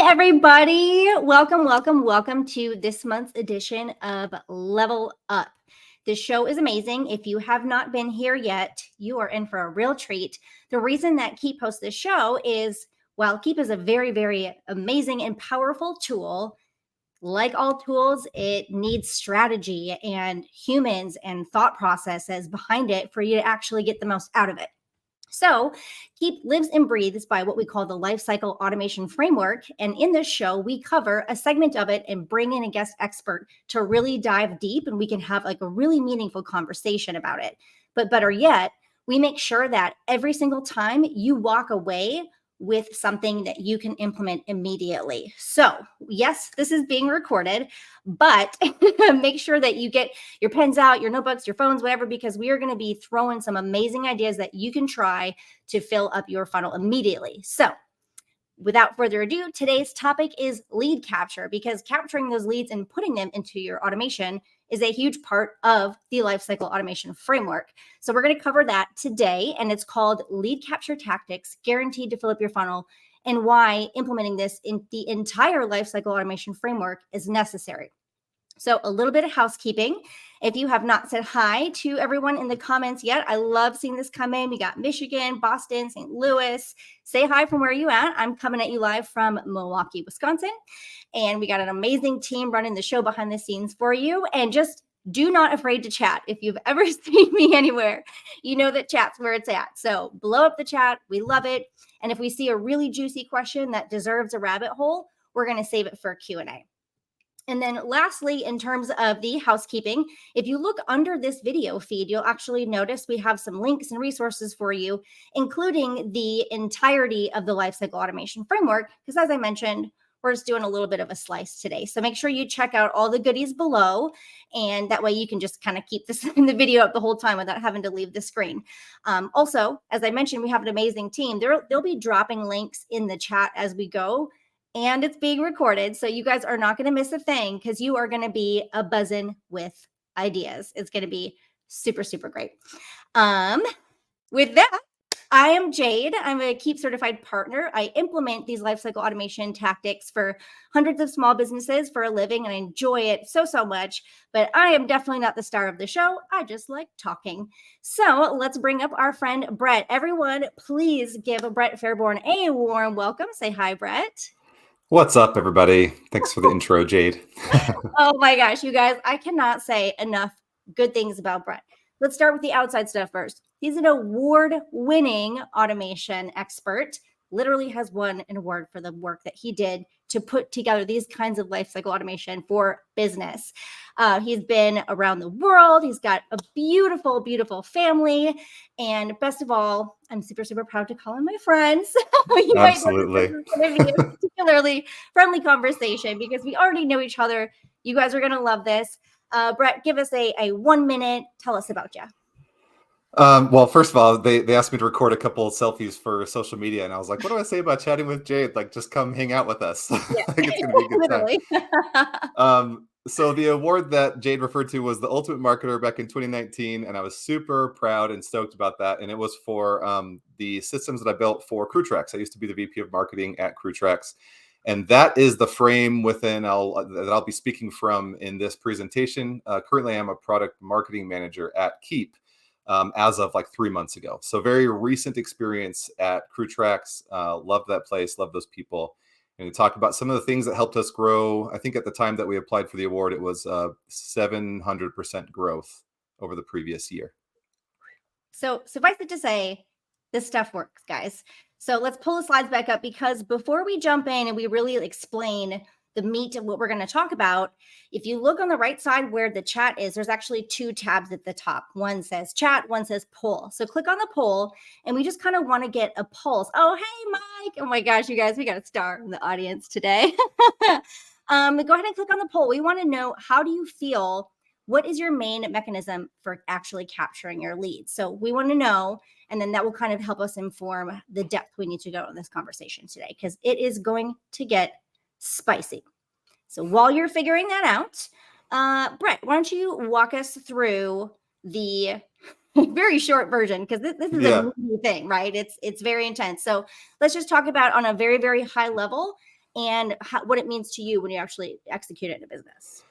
everybody. Welcome to this month's edition of Level Up. This show is amazing. If you have not been here yet, you are in for a real treat. The reason that Keap hosts this show is, while Keap is a very, very amazing and powerful tool, like all tools, it needs strategy and humans and thought processes behind it for you to actually get the most out of it. So, Keap lives and breathes by what we call the Lifecycle automation framework. And in this show, we cover a segment of it and bring in a guest expert to really dive deep, and we can have like a really meaningful conversation about it. But better yet, we make sure that every single time you walk away with something that you can implement immediately. So, yes, this is being recorded, but make sure that you get your pens out, your notebooks, your phones, whatever, because we are going to be throwing some amazing ideas that you can try to fill up your funnel immediately. So, without further ado, today's topic is lead capture, because capturing those leads and putting them into your automation is a huge part of the Lifecycle automation framework. So we're going to cover that today, and it's called Lead Capture Tactics, Guaranteed to Fill Up Your Funnel, and why implementing this in the entire Lifecycle automation framework is necessary. So a little bit of housekeeping. If you have not said hi to everyone in the comments yet, I love seeing this come in. We got Michigan, Boston, St. Louis. Say hi from where you at. I'm coming at you live from Milwaukee, Wisconsin. And we got an amazing team running the show behind the scenes for you. And just do not afraid to chat. If you've ever seen me anywhere, you know that chat's where it's at. So blow up the chat. We love it. And if we see a really juicy question that deserves a rabbit hole, we're going to save it for a Q&A. And then lastly, in terms of the housekeeping, if you look under this video feed, you'll actually notice we have some links and resources for you, including the entirety of the Lifecycle automation framework, because as I mentioned, we're just doing a little bit of a slice today. So make sure you check out all the goodies below, and that way you can just kind of keep this in the video up the whole time without having to leave the screen. Also, as I mentioned, we have an amazing team. They'll be dropping links in the chat as we go, and it's being recorded. So you guys are not going to miss a thing, because you are going to be a buzzing with ideas. It's going to be super, super great. With that, I am Jade. I'm a Keap certified partner. I implement these lifecycle automation tactics for hundreds of small businesses for a living, and I enjoy it so, so much. But I am definitely not the star of the show. I just like talking. So let's bring up our friend, Brett. Everyone, please give Brett Fairbourn a warm welcome. Say hi, Brett. What's up, everybody? Thanks for the intro, Jade. Oh my gosh, you guys, I cannot say enough good things about Brett. Let's start with the outside stuff first. He's an award-winning automation expert, literally has won an award for the work that he did to put together these kinds of lifecycle automation for business. He's been around the world. He's got a beautiful, beautiful family. And best of all, I'm super, super proud to call him my friend. You Absolutely. Might know this is going to be a particularly friendly conversation, because we already know each other. You guys are going to love this. Brett, give us a 1 minute. Tell us about you. Well, first of all, they asked me to record a couple of selfies for social media, and I was like, what do I say about chatting with Jade? Like, just come hang out with us. Yeah. I think it's going to be a good time. So the award that Jade referred to was the Ultimate Marketer back in 2019, and I was super proud and stoked about that. And it was for the systems that I built for CrewTrax. I used to be the VP of Marketing at CrewTrax. And that is the frame within that I'll be speaking from in this presentation. Currently, I'm a product marketing manager at Keap as of like 3 months ago. So very recent experience at CrewTrax. Love that place, love those people. And to talk about some of the things that helped us grow. I think at the time that we applied for the award, it was 700% growth over the previous year. So suffice it to say, this stuff works, guys. So let's pull the slides back up, because before we jump in and we really explain the meat of what we're going to talk about, if you look on the right side where the chat is, there's actually 2 tabs at the top. One says chat, one says poll. So click on the poll, and we just kind of want to get a pulse. Oh, hey, Mike. Oh my gosh, you guys, we got a star in the audience today. Go ahead and click on the poll. We want to know, how do you feel? What is your main mechanism for actually capturing your leads? So we want to know, and then that will kind of help us inform the depth we need to go in this conversation today, because it is going to get spicy. So while you're figuring that out, Brett, why don't you walk us through the very short version, because this is a new thing, right? It's very intense. So let's just talk about on a very, very high level, and what it means to you when you actually execute it in a business.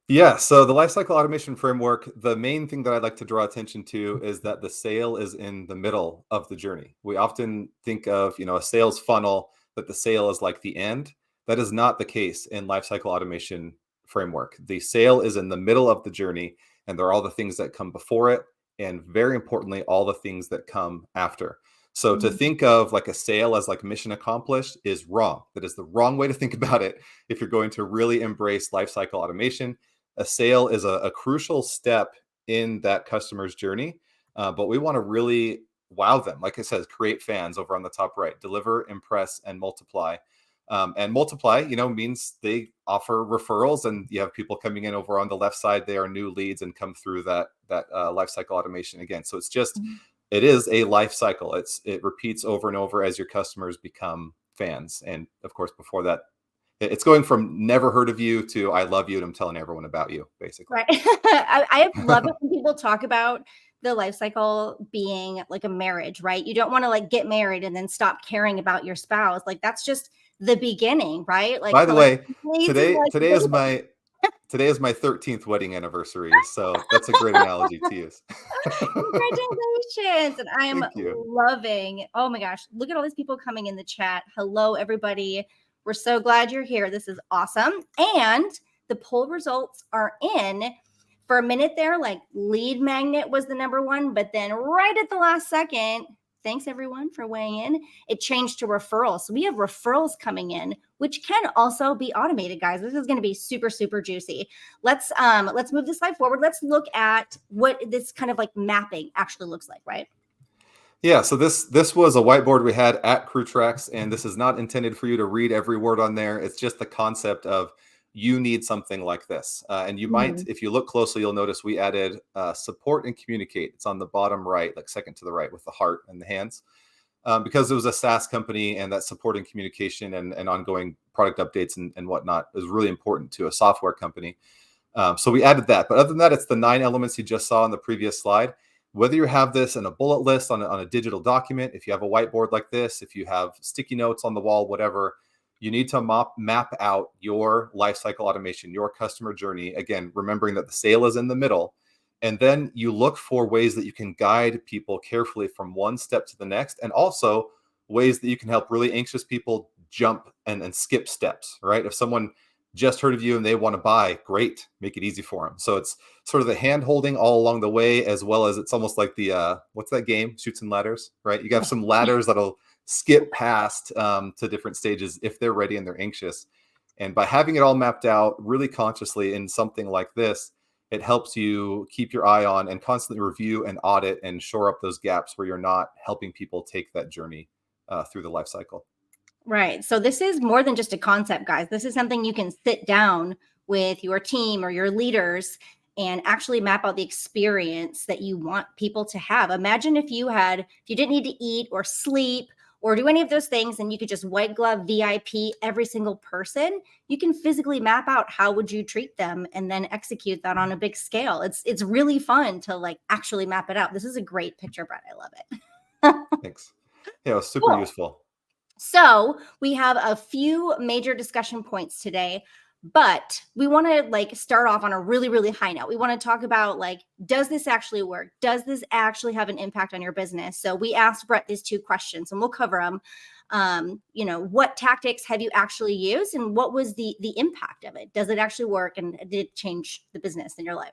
Yeah, so the lifecycle automation framework, the main thing that I'd like to draw attention to is that the sale is in the middle of the journey. We often think of, a sales funnel, that the sale is like the end. That is not the case in lifecycle automation framework. The sale is in the middle of the journey, and there are all the things that come before it, and very importantly, all the things that come after. So to Mhm. think of like a sale as like mission accomplished is wrong. That is the wrong way to think about it if you're going to really embrace lifecycle automation. A sale is a crucial step in that customer's journey, but we want to really wow them. Like I said, create fans over on the top right, deliver, impress, and multiply. And multiply, means they offer referrals, and you have people coming in over on the left side. They are new leads and come through that life cycle automation again. So it is a life cycle. It repeats over and over as your customers become fans, and of course, before that, it's going from never heard of you to I love you and I'm telling everyone about you, basically. Right. I love it when people talk about the life cycle being like a marriage, right? You don't want to like get married and then stop caring about your spouse. Like that's just the beginning, right? Like By the way, leads is today like today is my today is my 13th wedding anniversary, so that's a great analogy to use. congratulations. And I am Thank you. loving, oh my gosh, look at all these people coming in the chat. Hello, everybody. We're so glad you're here. This is awesome. And the poll results are in. For a minute there, like lead magnet was the number one, but then right at the last second, thanks everyone for weighing in, it changed to referrals. So we have referrals coming in, which can also be automated, guys. This is going to be super, super juicy. Let's move this slide forward. Let's look at what this kind of like mapping actually looks like, right? Yeah, so this was a whiteboard we had at Crew Tracks, and this is not intended for you to read every word on there. It's just the concept of you need something like this. And you might, Mhm. if you look closely, you'll notice we added support and communicate. It's on the bottom right, like second to the right with the heart and the hands. Because it was a SaaS company, and that support and communication and ongoing product updates and whatnot is really important to a software company. So we added that. But other than that, it's the 9 elements you just saw on the previous slide. Whether you have this in a bullet list on a digital document, if you have a whiteboard like this, if you have sticky notes on the wall, whatever, you need to map out your lifecycle automation, your customer journey. Again, remembering that the sale is in the middle. And then you look for ways that you can guide people carefully from one step to the next, and also ways that you can help really anxious people jump and skip steps, right? If someone just heard of you and they want to buy, great, make it easy for them. So it's sort of the hand holding all along the way, as well as it's almost like the what's that game, Shoots and Ladders, right? You have some ladders that'll skip past to different stages if they're ready and they're anxious. And by having it all mapped out really consciously in something like this, it helps you keep your eye on and constantly review and audit and shore up those gaps where you're not helping people take that journey through the life cycle. Right. So this is more than just a concept, guys. This is something you can sit down with your team or your leaders and actually map out the experience that you want people to have. Imagine if you didn't need to eat or sleep or do any of those things and you could just white glove VIP every single person. You can physically map out how would you treat them and then execute that on a big scale. It's really fun to like actually map it out. This is a great picture, Brett. I love it. Thanks. Yeah, it was super Cool. useful. So we have a few major discussion points today, but we want to like start off on a really, really high note. We want to talk about like, does this actually work? Does this actually have an impact on your business? So we asked Brett these 2 questions and we'll cover them. What tactics have you actually used and what was the impact of it? Does it actually work? And did it change the business in your life?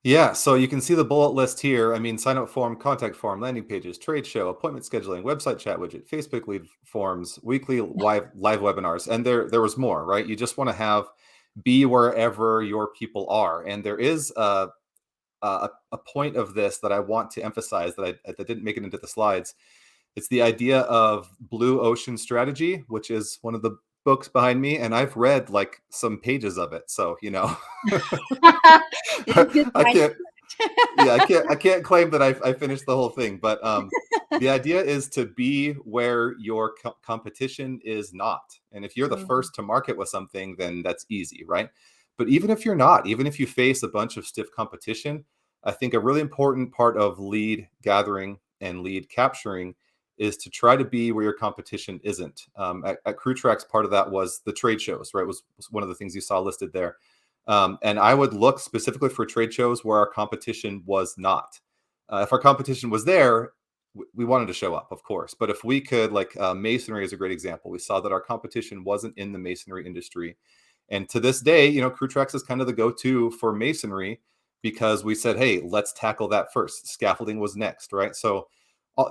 Yeah, so you can see the bullet list here. I mean, sign up form, contact form, landing pages, trade show, appointment scheduling, website chat widget, Facebook lead forms, weekly live webinars, and there was more, right? You just want to be wherever your people are, and there is a point of this that I want to emphasize that didn't make it into the slides. It's the idea of blue ocean strategy, which is one of the books behind me, and I've read like some pages of it, so This is good I can't yeah, sign. I can't claim that I finished the whole thing, but the idea is to be where your competition is not. And if you're the Mhm. first to market with something, then that's easy, right? But even if you're not, even if you face a bunch of stiff competition, I think a really important part of lead gathering and lead capturing is to try to be where your competition isn't. At Crew Tracks, part of that was the trade shows, right? Was one of the things you saw listed there. And I would look specifically for trade shows where our competition was not. If our competition was there, we wanted to show up, of course. But if we could, like masonry is a great example. We saw that our competition wasn't in the masonry industry. And to this day, Crew Tracks is kind of the go-to for masonry because we said, hey, let's tackle that first. Scaffolding was next, right? So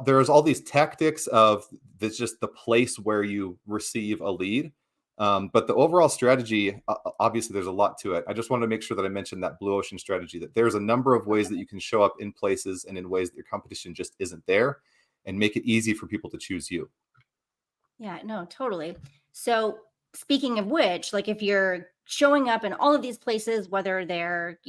there's all these tactics of this, just the place where you receive a lead. But the overall strategy, obviously, there's a lot to it. I just wanted to make sure that I mentioned that blue ocean strategy, that there's a number of ways that you can show up in places and in ways that your competition just isn't there, and make it easy for people to choose you. Yeah, no, totally. So, speaking of which, like if you're showing up in all of these places, whether they're,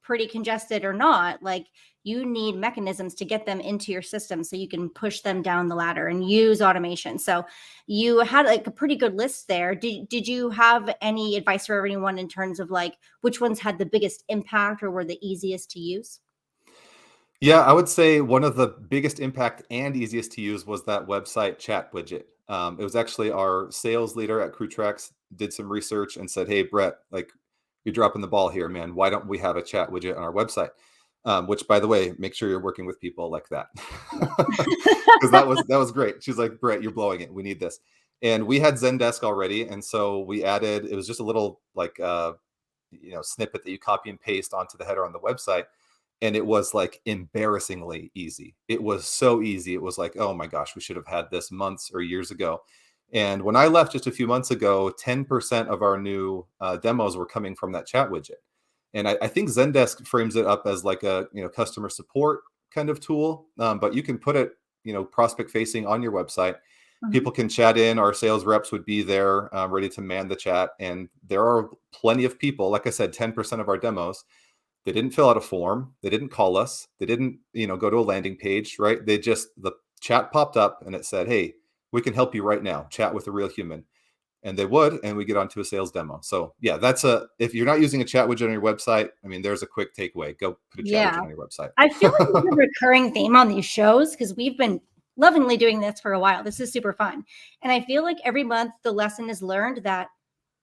pretty congested or not, like you need mechanisms to get them into your system so you can push them down the ladder and use automation. So, you had like a pretty good list there. Did you have any advice for anyone in terms of like which ones had the biggest impact or were the easiest to use? Yeah, I would say one of the biggest impact and easiest to use was that website chat widget. It was actually our sales leader at Crew Tracks did some research and said, "Hey, Brett, like you're dropping the ball here, man. Why don't we have a chat widget on our website?" Which, by the way, make sure you're working with people like that, because that was great. She's like, "Brett, you're blowing it. We need this." And we had Zendesk already, and so we added. It was just a little like snippet that you copy and paste onto the header on the website, and it was like embarrassingly easy. It was so easy. It was like, oh my gosh, we should have had this months or years ago. And when I left just a few months ago, 10% of our new demos were coming from that chat widget. And I think Zendesk frames it up as like a customer support kind of tool, but you can put it prospect facing on your website. Mhm. People can chat in. Our sales reps would be there, ready to man the chat. And there are plenty of people. Like I said, 10% of our demos, they didn't fill out a form. They didn't call us. They didn't, go to a landing page, right? The chat popped up and it said, "Hey, we can help you right now. Chat with a real human." And they would, and we get onto a sales demo. So yeah, if you're not using a chat widget on your website, I mean, there's a quick takeaway. Go put a chat Yeah. widget on your website. I feel like there's a recurring theme on these shows because we've been lovingly doing this for a while. This is super fun. And I feel like every month the lesson is learned that,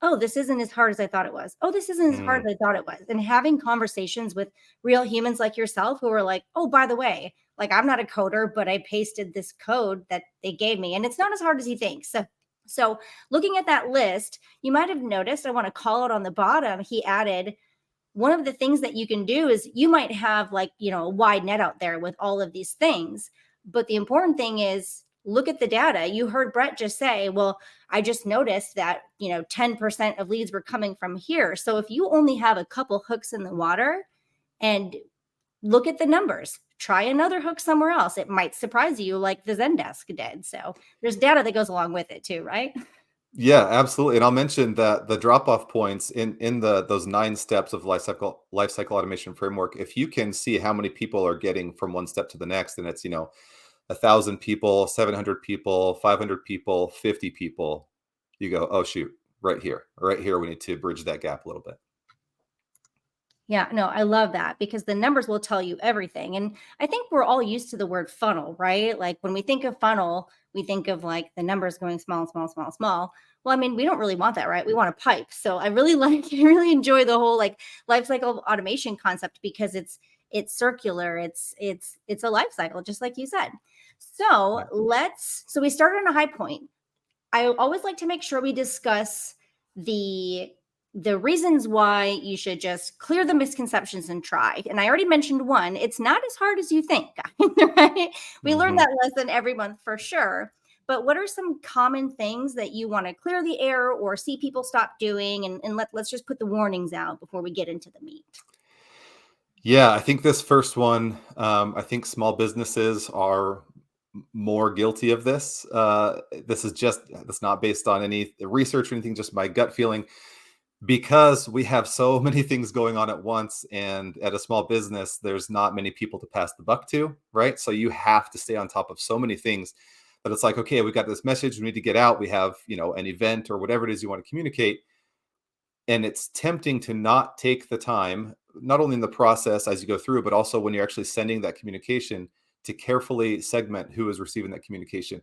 oh, this isn't as hard as I thought it was. Oh, this isn't as hard Mm, as I thought it was. And having conversations with real humans like yourself who are like, oh, by the way, like I'm not a coder, but I pasted this code that they gave me and it's not as hard as you think. So looking at that list, you might have noticed, I want to call out on the bottom, he added one of the things that you can do is you might have like, a wide net out there with all of these things. But the important thing is look at the data. You heard Brett just say, well, I just noticed that, 10% of leads were coming from here. So if you only have a couple hooks in the water and look at the numbers, try another hook somewhere else. It might surprise you like the Zendesk did. So there's data that goes along with it too, right? yeah, absolutely. And I'll mention that the drop off points in those 9 steps of life cycle automation framework, if you can see how many people are getting from one step to the next, and it's 1,000 people, 700 people, 500 people, 50 people, you go, oh shoot, right here, we need to bridge that gap a little bit. Yeah, no, I love that because the numbers will tell you everything. And I think we're all used to the word funnel, right? Like when we think of funnel, we think of like the numbers going small, small, small, small. Well, I mean, we don't really want that, right? We want a pipe. So I really I really enjoy the whole like life cycle automation concept because it's circular. It's a life cycle, just like you said. So Yeah. so we started on a high point. I always like to make sure we discuss the reasons why you should just clear the misconceptions and try. And I already mentioned one, it's not as hard as you think, right? We learn Mhm. that lesson every month for sure. But what are some common things that you want to clear the air or see people stop doing? And let's just put the warnings out before we get into the meat. Yeah, I think this first one, I think small businesses are more guilty of this. That's not based on any research or anything, just my gut feeling, because we have so many things going on at once. And at a small business, there's not many people to pass the buck to, right? So you have to stay on top of so many things that it's like, okay, we've got this message we need to get out. We have, an event or whatever it is you want to communicate, and it's tempting to not take the time, not only in the process as you go through, but also when you're actually sending that communication, to carefully segment who is receiving that communication.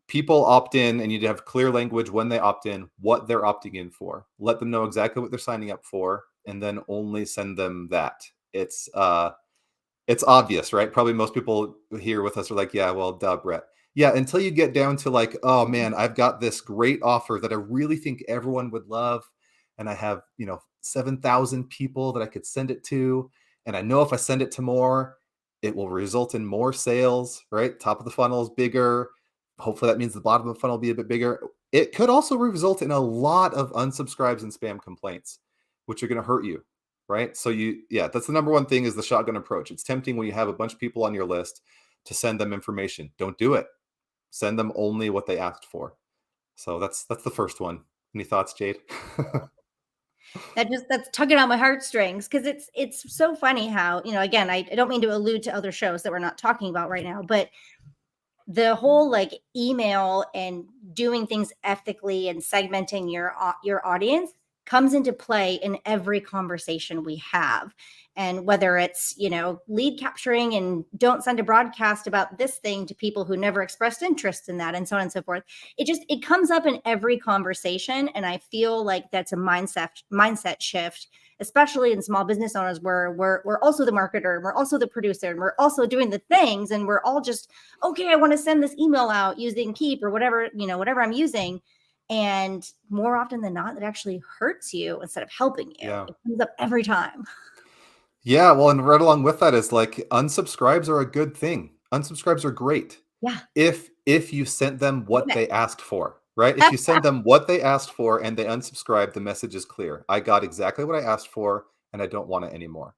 People opt in, and you have clear language when they opt in, what they're opting in for. Let them know exactly what they're signing up for, and then only send them that. It's obvious, right? Probably most people here with us are like, yeah, well, duh, Brett. Yeah, until you get down to like, oh man, I've got this great offer that I really think everyone would love. And I have, 7,000 people that I could send it to. And I know if I send it to more, it will result in more sales, right? Top of the funnel is bigger. Hopefully that means the bottom of the funnel will be a bit bigger. It could also result in a lot of unsubscribes and spam complaints, which are going to hurt you, right? So that's the number one thing, is the shotgun approach. It's tempting when you have a bunch of people on your list to send them information. Don't do it. Send them only what they asked for. So that's the first one. Any thoughts, Jade? That's tugging on my heartstrings, because it's so funny how, again, I don't mean to allude to other shows that we're not talking about right now, but the whole like email and doing things ethically and segmenting your audience comes into play in every conversation we have. And whether it's, lead capturing and don't send a broadcast about this thing to people who never expressed interest in that, and so on and so forth, it comes up in every conversation. And I feel like that's a mindset shift, especially in small business owners, where we're also the marketer, and we're also the producer, and we're also doing the things, and we're all just, okay, I want to send this email out using Keap or whatever I'm using. And more often than not, it actually hurts you instead of helping you. Yeah. It comes up every time. Yeah, well, and right along with that is like, unsubscribes are a good thing. Unsubscribes are great. Yeah. If you sent them what Okay. they asked for, right? If you send them what they asked for and they unsubscribe, the message is clear. I got exactly what I asked for, and I don't want it anymore.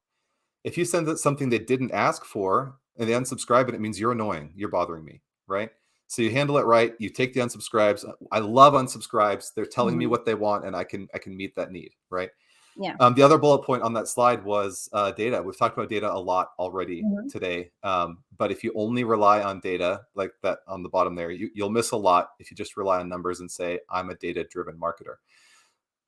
If you send something they didn't ask for and they unsubscribe, and it means you're annoying, you're bothering me, right? So you handle it right. You take the unsubscribes. I love unsubscribes. They're telling me what they want, and I can meet that need, right? Yeah. The other bullet point on that slide was data. We've talked about data a lot already today. But if you only rely on data, like that on the bottom there, you'll miss a lot if you just rely on numbers and say, I'm a data-driven marketer.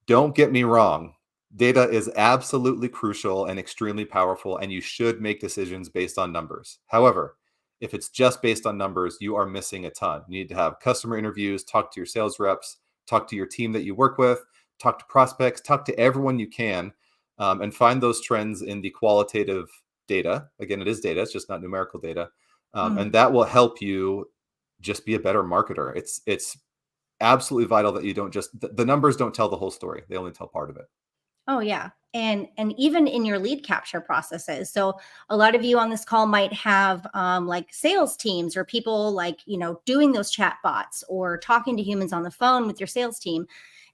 Don't get me wrong. Data is absolutely crucial and extremely powerful, and you should make decisions based on numbers. However, if it's just based on numbers, you are missing a ton. You need to have customer interviews, talk to your sales reps, talk to your team that you work with, talk to prospects, talk to everyone you can, and find those trends in the qualitative data. Again, it is data, it's just not numerical data. And that will help you just be a better marketer. It's absolutely vital that you don't just, the numbers don't tell the whole story. They only tell part of it. Oh yeah. And even in your lead capture processes. So a lot of you on this call might have like sales teams, or people like, doing those chat bots or talking to humans on the phone with your sales team.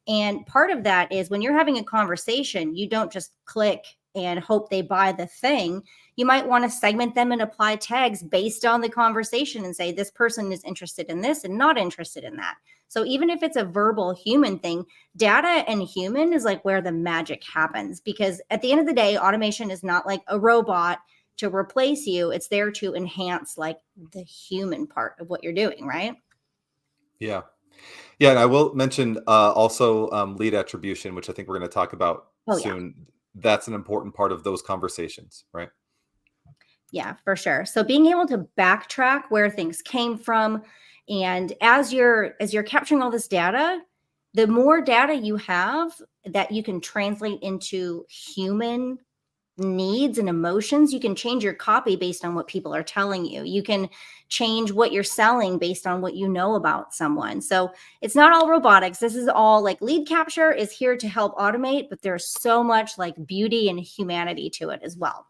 And part of that is when you're having a conversation, you don't just click and hope they buy the thing. You might want to segment them and apply tags based on the conversation and say, this person is interested in this and not interested in that. So even if it's a verbal human thing, data and human is like where the magic happens, because at the end of the day, automation is not like a robot to replace you. It's there to enhance like the human part of what you're doing, right? Yeah. Yeah, and I will mention also lead attribution, which I think we're going to talk about soon. That's an important part of those conversations, right? Yeah, for sure. So being able to backtrack where things came from, and as you're capturing all this data, the more data you have that you can translate into human needs and emotions, you can change your copy based on what people are telling you. You can change what you're selling based on what you know about someone. So it's not all robotics. This is all like lead capture is here to help automate, but there's so much like beauty and humanity to it as well.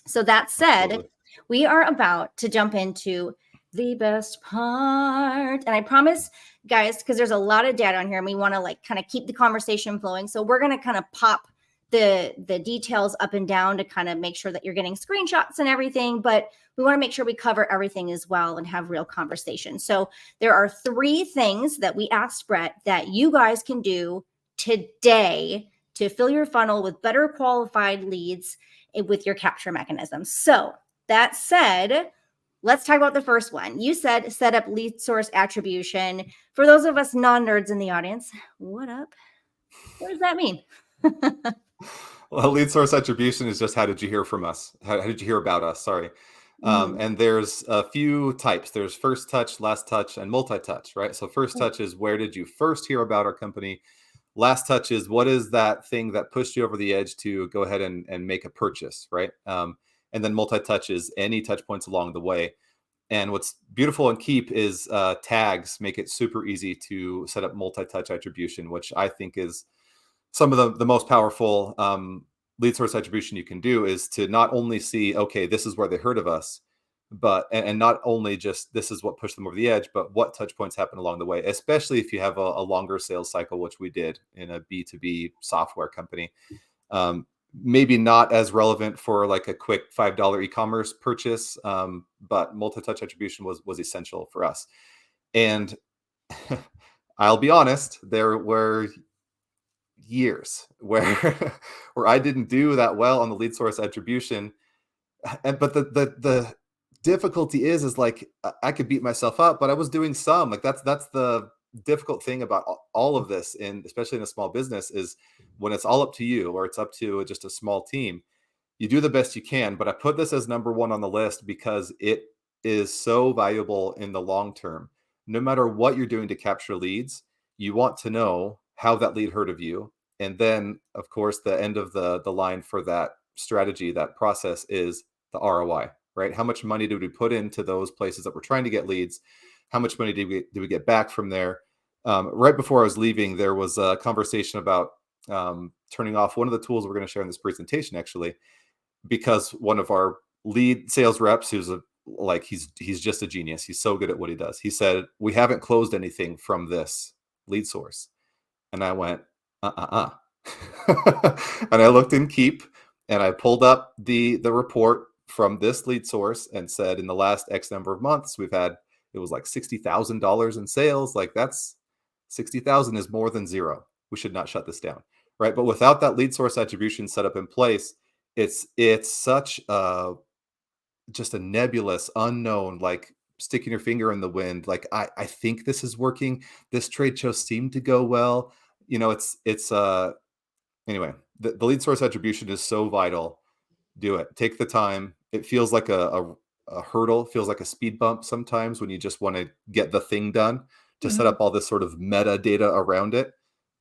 So that said, Absolutely. we are about to jump into the best part. And I promise, guys, because there's a lot of data on here and we want to like kind of keep the conversation flowing. So we're going to kind of pop the details up and down to kind of make sure that you're getting screenshots and everything, but we want to make sure we cover everything as well and have real conversation. So there are 3 things that we asked Brett that you guys can do today to fill your funnel with better qualified leads with your capture mechanism. So that said, let's talk about the first one. You said set up lead source attribution. For those of us non-nerds in the audience, what up? What does that mean? Well, lead source attribution is just, how did you hear from us? How did you hear about us? Sorry. Mhm. And there's a few types. There's first touch, last touch, and multi-touch, right? So first touch is where did you first hear about our company? Last touch is what is that thing that pushed you over the edge to go ahead and make a purchase, right? And then multi-touch is any touch points along the way. And what's beautiful in Keap is tags make it super easy to set up multi-touch attribution, which I think is some of the most powerful lead source attribution you can do is to not only see, okay, this is where they heard of us, but and not only just this is what pushed them over the edge, but what touch points happen along the way, especially if you have a longer sales cycle, which we did in a B2B software company. Maybe not as relevant for like a quick $5 e-commerce purchase, but multi-touch attribution was essential for us. And I'll be honest, there were years where where I didn't do that well on the lead source attribution. And but the difficulty is like I could beat myself up, but I was doing some. Like that's the difficult thing about all of this, and especially in a small business, is when it's all up to you or it's up to just a small team. You do the best you can, but I put this as number one on the list because it is so valuable in the long term. No matter what you're doing to capture leads, you want to know how that lead heard of you. And then, of course, the end of the line for that strategy, that process is the ROI, right? How much money do we put into those places that we're trying to get leads? How much money do we get back from there? Right before I was leaving, there was a conversation about turning off one of the tools we're going to share in this presentation, actually, because one of our lead sales reps, who's he's just a genius. He's so good at what he does. He said, "We haven't closed anything from this lead source." And I went, and I looked in Keap and I pulled up the report from this lead source and said, in the last X number of months, we've had, it was like $60,000 in sales. Like that's 60,000 is more than zero. We should not shut this down. Right. But without that lead source attribution set up in place, it's such just a nebulous unknown, like sticking your finger in the wind. Like I think this is working. This trade show seemed to go well. It's anyway, the lead source attribution is so vital. Do it. Take the time. It feels like a hurdle, feels like a speed bump sometimes when you just want to get the thing done to set Mhm. up all this sort of metadata around it.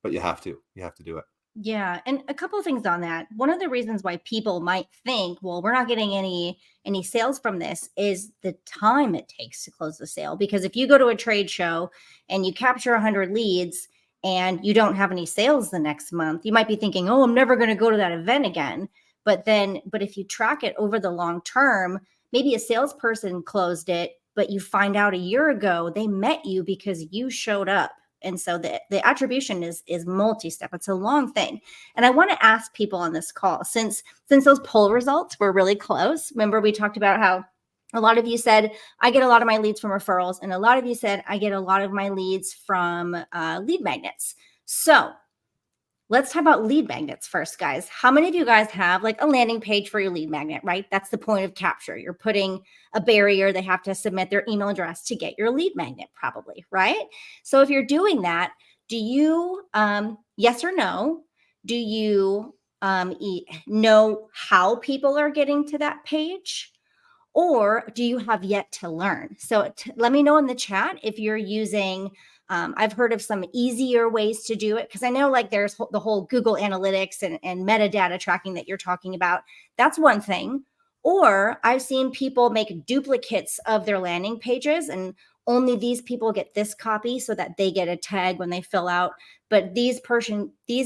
But you have to do it. Yeah, and a couple of things on that. One of the reasons why people might think, well, we're not getting any sales from this is the time it takes to close the sale. Because if you go to a trade show and you capture 100 leads and you don't have any sales the next month, you might be thinking, "Oh, I'm never going to go to that event again." But if you track it over the long term, maybe a salesperson closed it, but you find out a year ago they met you because you showed up, and so the attribution is multi-step. It's a long thing. And I want to ask people on this call, since those poll results were really close. Remember, we talked about how a lot of you said, I get a lot of my leads from referrals. And a lot of you said, I get a lot of my leads from lead magnets. So let's talk about lead magnets first, guys. How many of you guys have like a landing page for your lead magnet, right? That's the point of capture. You're putting a barrier. They have to submit their email address to get your lead magnet, probably, right? So if you're doing that, do you, yes or no, do you know how people are getting to that page? Or do you have yet to learn? So let me know in the chat if you're using, I've heard of some easier ways to do it, because I know like there's the whole Google Analytics and metadata tracking that you're talking about. That's one thing. Or I've seen people make duplicates of their landing pages, and only these people get this copy so that they get a tag when they fill out. But these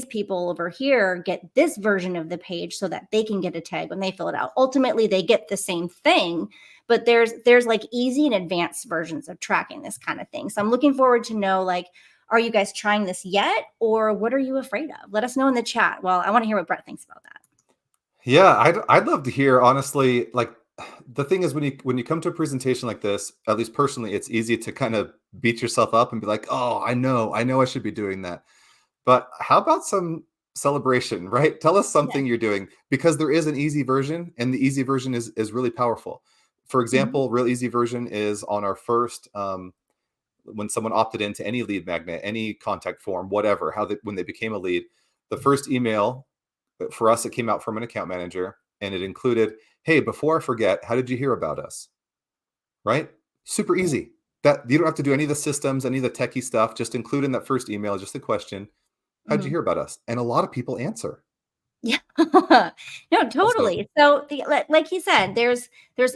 people over here get this version of the page so that they can get a tag when they fill it out. Ultimately, they get the same thing, but there's like easy and advanced versions of tracking this kind of thing. So I'm looking forward to know, like, are you guys trying this yet, or what are you afraid of? Let us know in the chat. Well, I want to hear what Brett thinks about that. Yeah, I'd love to hear, honestly. Like the thing is, when you come to a presentation like this, at least personally, it's easy to kind of beat yourself up and be like, "Oh, I know I should be doing that." But how about some celebration, right? Tell us Yeah. something you're doing, because there is an easy version, and the easy version is really powerful. For Mhm. example, real easy version is on our first when someone opted into any lead magnet, any contact form, whatever, when they became a lead, the first email for us, it came out from an account manager. and it included, hey, before I forget, how did you hear about us? Right? Super easy. That you don't have to do any of the systems, any of the techie stuff. Just include in that first email just the question, how'd you Mhm. hear about us? And a lot of people answer. Yeah. No, So totally. So like he said, there's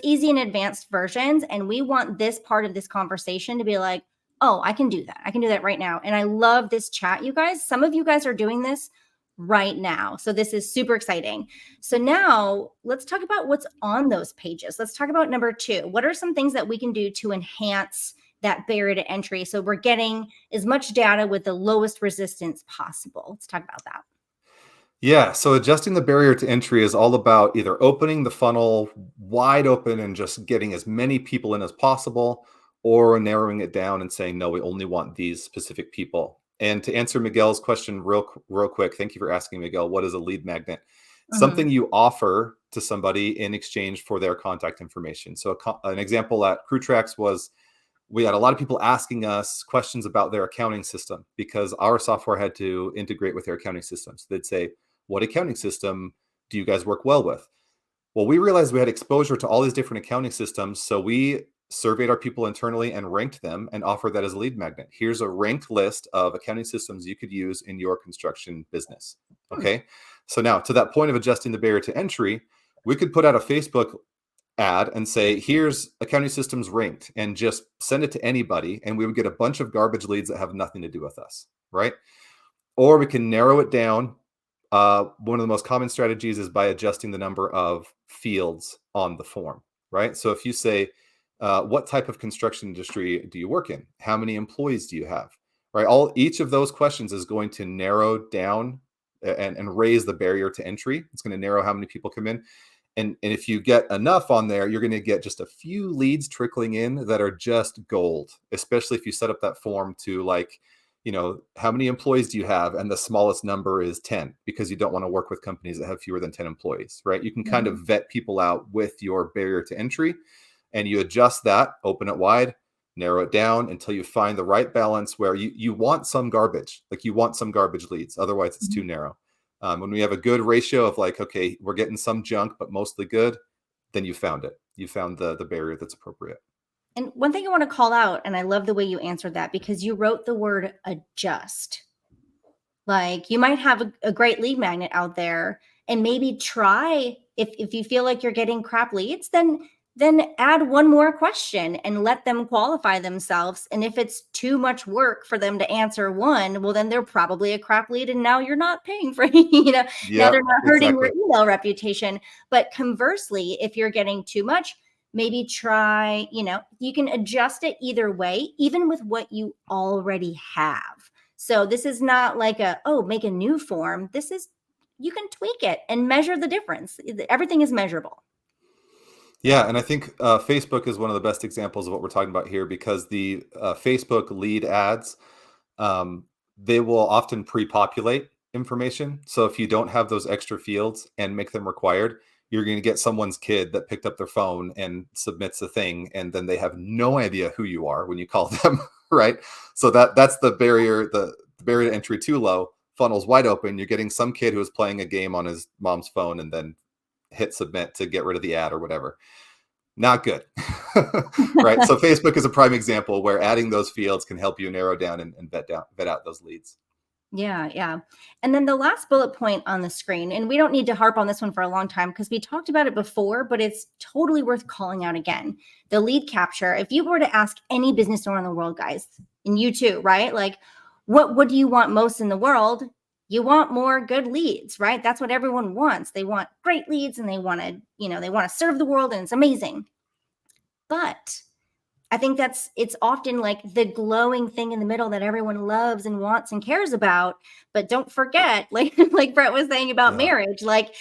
easy and advanced versions, and we want this part of this conversation to be like, oh, I can do that. I can do that right now. And I love this chat, you guys. Some of you guys are doing this right now. So this is super exciting. So now let's talk about what's on those pages. Let's talk about number 2. What are some things that we can do to enhance that barrier to entry so we're getting as much data with the lowest resistance possible? Let's talk about that. yeah, so adjusting the barrier to entry is all about either opening the funnel wide open and just getting as many people in as possible, or narrowing it down and saying, no, we only want these specific people. And to answer Miguel's question real quick, thank you for asking, Miguel. What is a lead magnet? Mhm. Something you offer to somebody in exchange for their contact information. So an example at Crew Tracks was we had a lot of people asking us questions about their accounting system because our software had to integrate with their accounting system. So they'd say, what accounting system do you guys work well with? Well, we realized we had exposure to all these different accounting systems. So we surveyed our people internally and ranked them and offered that as a lead magnet. Here's a ranked list of accounting systems you could use in your construction business. Hmm. Okay. So now to that point of adjusting the barrier to entry, we could put out a Facebook ad and say, here's accounting systems ranked, and just send it to anybody. And we would get a bunch of garbage leads that have nothing to do with us. Right. Or we can narrow it down. One of the most common strategies is by adjusting the number of fields on the form, right? So if you say, what type of construction industry do you work in? How many employees do you have? Right? Each of those questions is going to narrow down and raise the barrier to entry. It's going to narrow how many people come in. And if you get enough on there, you're going to get just a few leads trickling in that are just gold, especially if you set up that form to like, how many employees do you have? And the smallest number is 10, because you don't want to work with companies that have fewer than 10 employees, right? You can kind of Mhm. vet people out with your barrier to entry, and you adjust that, open it wide, narrow it down until you find the right balance where you want some garbage, like you want some garbage leads. Otherwise, it's too Mhm. narrow. When we have a good ratio of like, okay, we're getting some junk, but mostly good, then you found it. You found the barrier that's appropriate. And one thing I want to call out, and I love the way you answered that because you wrote the word adjust. Like you might have a great lead magnet out there and maybe try if you feel like you're getting crap leads, then add one more question and let them qualify themselves. And if it's too much work for them to answer one, well, then they're probably a crap lead. And now you're not paying for, now they're Yep, not hurting your exactly. email reputation. But conversely, if you're getting too much, maybe try, you can adjust it either way, even with what you already have. So this is not like make a new form. This is, you can tweak it and measure the difference. Everything is measurable. Yeah, and I think Facebook is one of the best examples of what we're talking about here, because the Facebook lead ads, um, they will often pre-populate information. So if you don't have those extra fields and make them required, you're going to get someone's kid that picked up their phone and submits a thing, and then they have no idea who you are when you call them, right? So that's the barrier. The barrier to entry too low. Funnel's wide open. You're getting some kid who is playing a game on his mom's phone and then hit submit to get rid of the ad or whatever. Not good. Right. So Facebook is a prime example where adding those fields can help you narrow down and vet out those leads. Yeah, yeah. And then the last bullet point on the screen, and we don't need to harp on this one for a long time because we talked about it before, but it's totally worth calling out again. The lead capture. If you were to ask any business owner in the world, guys, and you too, right? Like, what do you want most in the world? You want more good leads, right? That's what everyone wants. They want great leads and they want to serve the world and it's amazing. But I think it's often like the glowing thing in the middle that everyone loves and wants and cares about. But don't forget, like Brett was saying about Yeah. marriage, like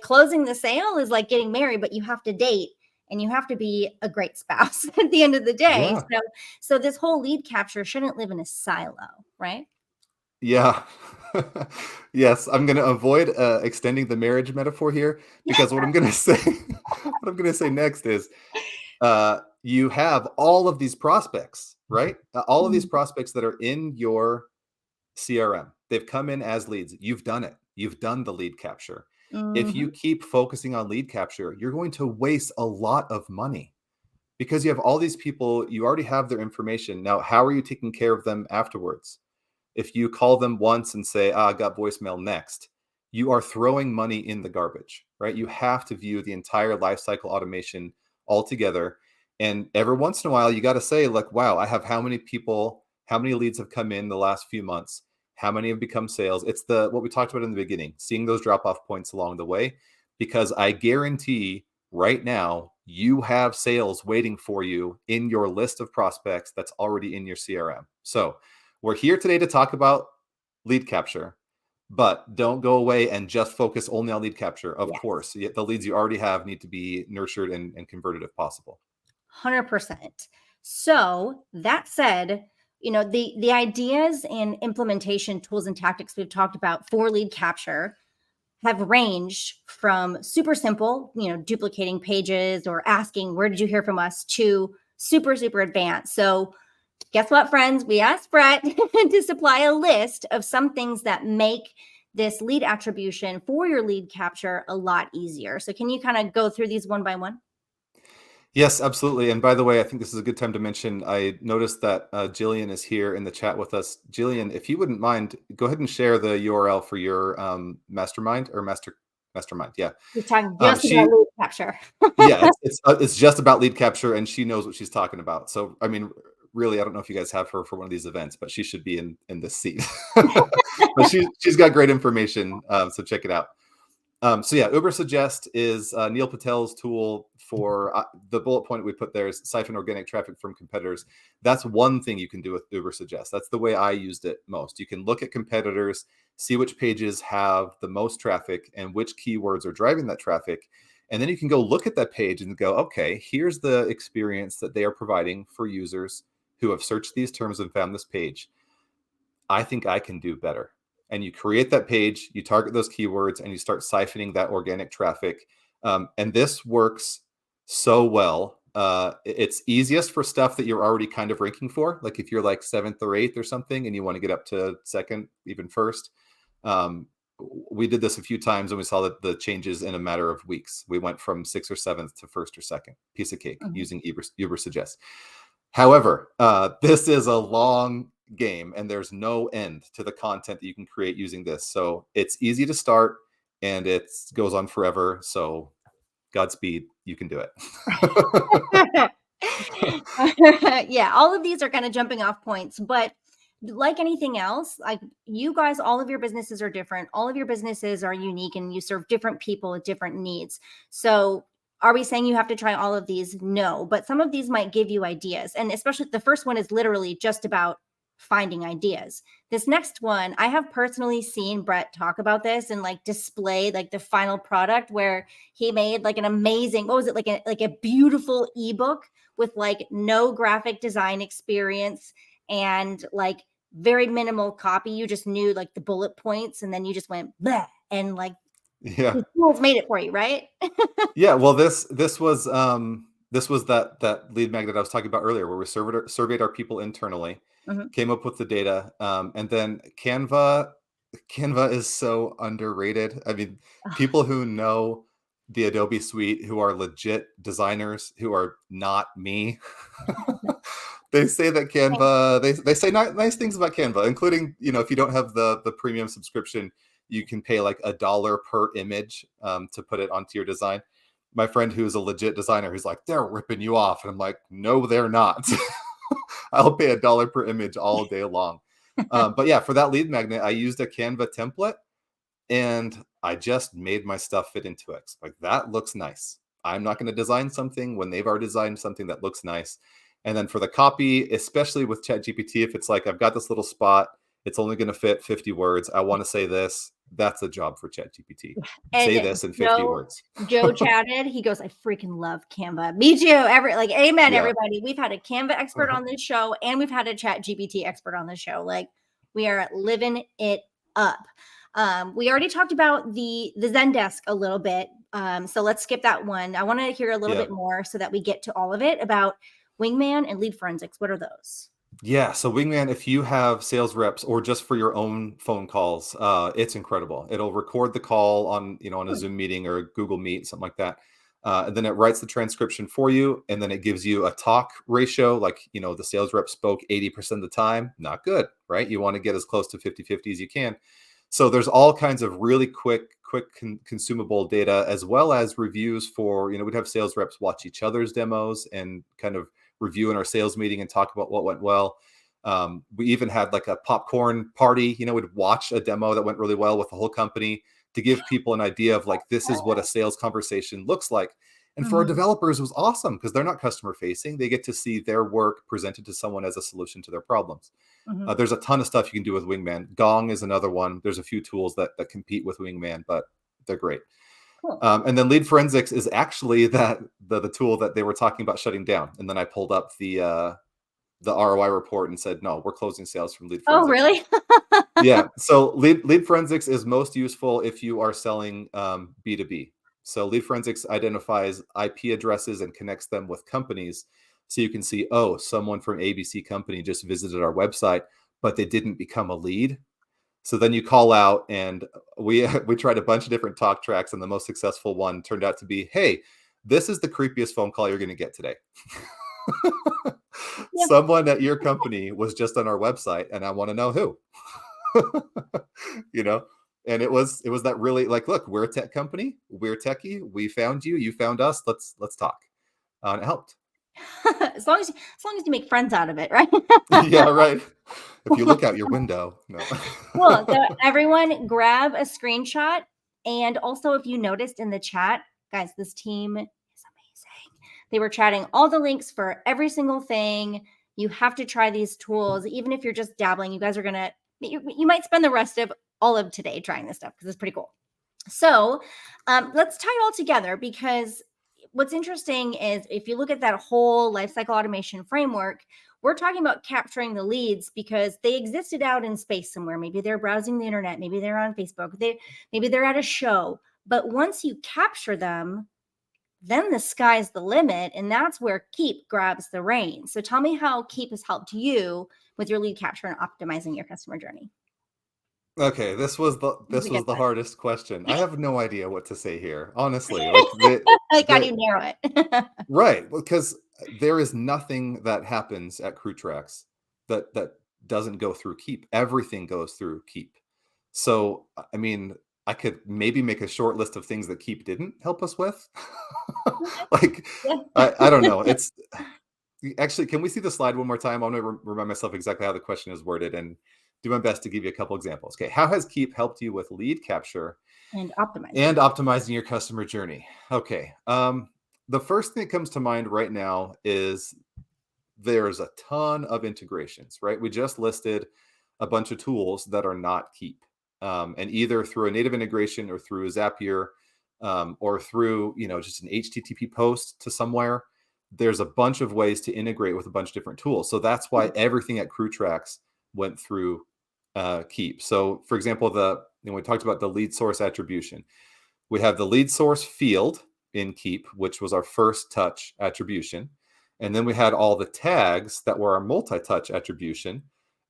closing the sale is like getting married, but you have to date and you have to be a great spouse at the end of the day. Yeah. So this whole lead capture shouldn't live in a silo, right? Yeah. Yes, I'm going to avoid extending the marriage metaphor here, because what I'm going to say, what I'm going to say next is, you have all of these prospects, right? All of these Mhm. prospects that are in your CRM. They've come in as leads. You've done it. You've done the lead capture. If Hmm. you keep focusing on lead capture, you're going to waste a lot of money because you have all these people, you already have their information. Now, how are you taking care of them afterwards? If you call them once and say, I got voicemail next, you are throwing money in the garbage, right? You have to view the entire lifecycle automation altogether. And every once in a while, you got to say, like, wow, I have how many people, how many leads have come in the last few months? How many have become sales? It's the what we talked about in the beginning, seeing those drop off points along the way, because I guarantee right now you have sales waiting for you in your list of prospects that's already in your CRM. So we're here today to talk about lead capture, but don't go away and just focus only on lead capture. Of Yes. course, the leads you already have need to be nurtured and converted if possible. 100%. So that said, the ideas and implementation tools and tactics we've talked about for lead capture have ranged from super simple, duplicating pages or asking, where did you hear from us, to super, super advanced. So guess what, friends? We asked Brett to supply a list of some things that make this lead attribution for your lead capture a lot easier. So can you kind of go through these one by one? Yes, absolutely. And by the way, I think this is a good time to mention, I noticed that Jillian is here in the chat with us. Jillian, if you wouldn't mind, go ahead and share the URL for your mastermind or mastermind. Yeah. We're talking just about She lead capture. Yeah, it's just about lead capture, and she knows what she's talking about. So, I mean, really, I don't know if you guys have her for one of these events, but she should be in this seat. But she's got great information, so check it out. So yeah, Uber Suggest is Neil Patel's tool for the bullet point we put there is siphon organic traffic from competitors. That's one thing you can do with Uber Suggest. That's the way I used it most. You can look at competitors, see which pages have the most traffic and which keywords are driving that traffic. And then you can go look at that page and go, okay, here's the experience that they are providing for users who have searched these terms and found this page. I think I can do better. And you create that page, you target those keywords, and you start siphoning that organic traffic. And this works so well. It's easiest for stuff that you're already kind of ranking for. Like if you're like seventh or eighth or something, and you want to get up to second, even first. Um, we did this a few times, and we saw that the changes in a matter of weeks. We went from sixth or seventh to first or second. Piece of cake Mhm. using Uber Suggest. However, this is a long game and there's no end to the content that you can create using this. So it's easy to start and it goes on forever. So Godspeed, you can do it. Yeah, all of these are kind of jumping off points, but like anything else, like you guys, all of your businesses are different. All of your businesses are unique and you serve different people with different needs. So are we saying you have to try all of these? No, but some of these might give you ideas. And especially the first one is literally just about finding ideas. This next one, I have personally seen Brett talk about this and like display like the final product where he made like an amazing, what was it, like a beautiful ebook with like no graphic design experience and like very minimal copy. You just knew like the bullet points and then you just went bleh, and like Yeah. the tools made it for you, right? Yeah. Well, this was that lead magnet I was talking about earlier, where we surveyed our people internally, Mhm. came up with the data, and then Canva is so underrated. I mean, people who know the Adobe suite, who are legit designers, who are not me, they say that Canva. They say nice things about Canva, including if you don't have the premium subscription, you can pay like $1 per image to put it onto your design. My friend who's a legit designer, he's like, they're ripping you off, and I'm like, no, they're not. I'll pay $1 per image all day long. But yeah, for that lead magnet, I used a Canva template and I just made my stuff fit into it. Like that looks nice. I'm not going to design something when they've already designed something that looks nice. And then for the copy, especially with ChatGPT, if it's like I've got this little spot, it's only going to fit 50 words. I want to say this. That's a job for ChatGPT. Say And this in 50 Joe words. Joe chatted. He goes, "I freaking love Canva." Me too. Amen, Yeah. everybody. We've had a Canva expert on this show, and we've had a Chat GPT expert on this show. Like we are living it up. We already talked about the Zendesk a little bit. So let's skip that one. I want to hear a little Yeah. bit more so that we get to all of it about Wingman and lead forensics. What are those? Yeah, so Wingman, if you have sales reps or just for your own phone calls, it's incredible. It'll record the call on, on a Hmm. Zoom meeting or a Google Meet, something like that. And then it writes the transcription for you, and then it gives you a talk ratio, like, the sales rep spoke 80% of the time. Not good, right? You want to get as close to 50-50 as you can. So there's all kinds of really quick consumable data, as well as reviews for, we'd have sales reps watch each other's demos and kind of review in our sales meeting and talk about what went well. We even had like a popcorn party, we'd watch a demo that went really well with the whole company to give people an idea of like, this is what a sales conversation looks like. And for our Hmm. developers, it was awesome because they're not customer facing. They get to see their work presented to someone as a solution to their problems. Hmm. There's a ton of stuff you can do with Wingman. Gong is another one. There's a few tools that compete with Wingman, but they're great. Cool. And then Lead Forensics is actually the tool that they were talking about shutting down. And then I pulled up the ROI report and said, no, we're closing sales from Lead Oh, Forensics. really? Yeah. So lead forensics is most useful if you are selling B2B. So lead forensics identifies IP addresses and connects them with companies. So you can see, oh, someone from ABC company just visited our website, but they didn't become a lead. So then you call out, and we tried a bunch of different talk tracks, and the most successful one turned out to be, hey, this is the creepiest phone call you're going to get today. Yeah. Someone at your company was just on our website, and I want to know who. you know and it was that really like, look, we're a tech company, we're techie, we found you, you found us, let's talk. And it helped. As long as you make friends out of it, right? Yeah, right. If you look out your window, no. Cool. So everyone grab a screenshot. And also, if you noticed in the chat, guys, this team is amazing. They were chatting all the links for every single thing. You have to try these tools. Even if you're just dabbling, you guys are going to, you might spend the rest of all of today trying this stuff because it's pretty cool. So let's tie it all together, because what's interesting is if you look at that whole lifecycle automation framework, we're talking about capturing the leads because they existed out in space somewhere. Maybe they're browsing the internet, maybe they're on Facebook, maybe they're at a show. But once you capture them, then the sky's the limit, and that's where Keap grabs the reins. So tell me how Keap has helped you with your lead capture and optimizing your customer journey. Okay, this was the This is this a good was the one. hardest question. I have no idea what to say here, honestly. Like the Like, how do the you narrow it? right, because there is nothing that happens at Crew Tracks that doesn't go through Keap. Everything goes through Keap. So, I mean, I could maybe make a short list of things that Keap didn't help us with. Okay. Like, Yeah. I don't know. It's actually, can we see the slide one more time? I want to remind myself exactly how the question is worded and do my best to give you a couple examples. Okay, how has Keap helped you with lead capture And optimizing. and optimizing your customer journey? Okay, the first thing that comes to mind right now is there's a ton of integrations, right? We just listed a bunch of tools that are not Keap, and either through a native integration or through Zapier, or through just an HTTP post to somewhere. There's a bunch of ways to integrate with a bunch of different tools. So that's why everything at Crew Tracks went through Keap. So, for example, we talked about the lead source attribution. We have the lead source field in Keap, which was our first touch attribution. And then we had all the tags that were our multi-touch attribution.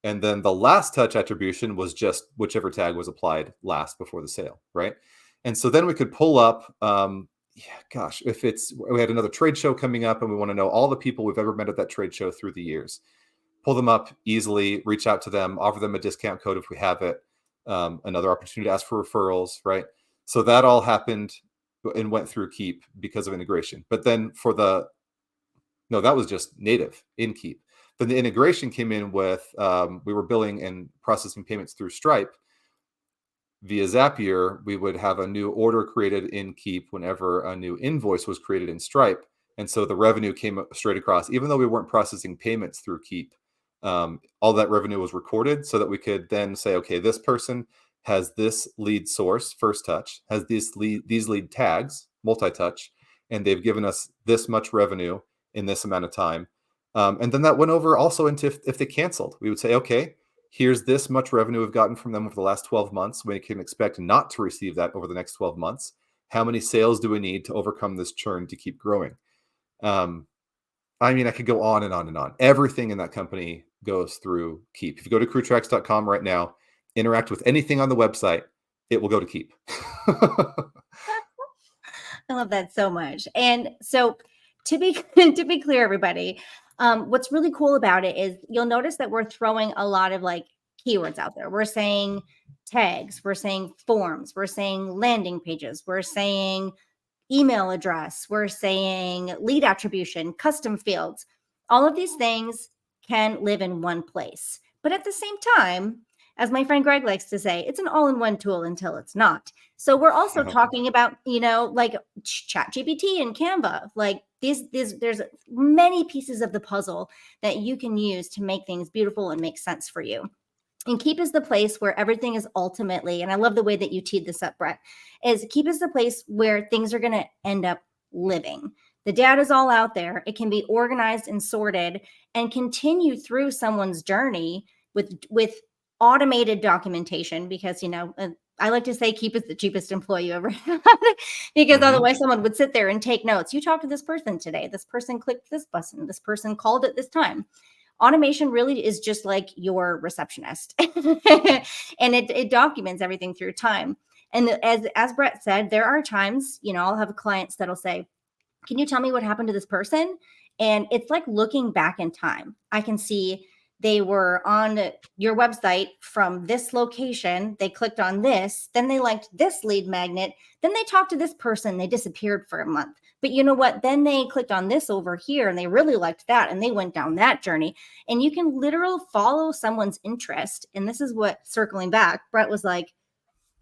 And then the last touch attribution was just whichever tag was applied last before the sale, right? And so then we could pull up, yeah, gosh, if we had another trade show coming up and we want to know all the people we've ever met at that trade show through the years, pull them up easily, reach out to them, offer them a discount code if we have it, another opportunity to ask for referrals, right? So that all happened and went through Keap because of integration. But then no, that was just native in Keap. Then the integration came in with, we were billing and processing payments through Stripe. Via Zapier, we would have a new order created in Keap whenever a new invoice was created in Stripe. And so the revenue came straight across, even though we weren't processing payments through Keap. All that revenue was recorded so that we could then say, okay, this person has this lead source, first touch, has these lead tags, multi-touch, and they've given us this much revenue in this amount of time. And then that went over also into if they canceled. We would say, okay, here's this much revenue we've gotten from them over the last 12 months. We can expect not to receive that over the next 12 months. How many sales do we need to overcome this churn to keep growing? Um, I mean, I could go on and on and on. Everything in that company goes through Keap. If you go to crewtracks.com right now, interact with anything on the website, it will go to Keap. I love that so much. And so to be to be clear, everybody, what's really cool about it is you'll notice that we're throwing a lot of like keywords out there. We're saying tags, we're saying forms, we're saying landing pages, we're saying email address, we're saying lead attribution, custom fields. All of these things can live in one place. But at the same time, as my friend Greg likes to say, it's an all-in-one tool until it's not. So we're also talking about, like ChatGPT and Canva. Like there's many pieces of the puzzle that you can use to make things beautiful and make sense for you. And Keap is the place where everything is ultimately, and I love the way that you teed this up, Brett, is Keap is the place where things are going to end up living. The data is all out there. It can be organized and sorted and continue through someone's journey with automated documentation because, I like to say Keap is the cheapest employee you ever had because otherwise someone would sit there and take notes. You talked to this person today. This person clicked this button. This person called at this time. Automation really is just like your receptionist and it documents everything through time. And as Brett said, there are times, I'll have clients that'll say, can you tell me what happened to this person? And it's like looking back in time. I can see they were on your website from this location. They clicked on this, then they liked this lead magnet. Then they talked to this person. They disappeared for a month. But you know what? Then they clicked on this over here and they really liked that. And they went down that journey. And you can literally follow someone's interest. And this is what, circling back, Brett was like,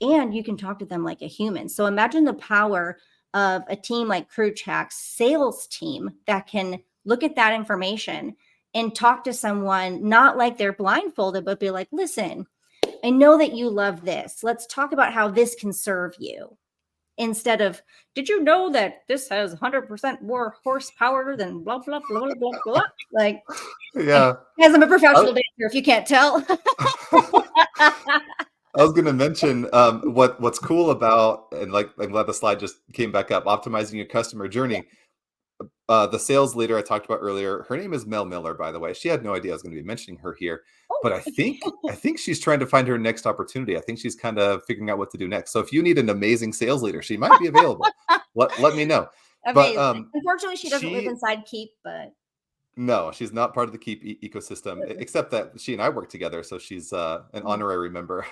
and you can talk to them like a human. So imagine the power of a team like Crewtrack's sales team that can look at that information and talk to someone, not like they're blindfolded, but be like, listen, I know that you love this. Let's talk about how this can serve you. Instead of, did you know that this has 100% more horsepower than blah, blah, blah, blah, blah, blah. Like, yeah. As I'm a professional dancer, if you can't tell. I was going to mention what's cool about, and like I'm glad the slide just came back up, optimizing your customer journey. The sales leader I talked about earlier, her name is Mel Miller, by the way. She had no idea I was going to be mentioning her here, but I think she's trying to find her next opportunity. I think she's kind of figuring out what to do next. So if you need an amazing sales leader, she might be available. Let me know. Amazing. But unfortunately, she doesn't live inside Keap, but. No, she's not part of the Keap ecosystem, except that she and I work together, so she's an honorary member.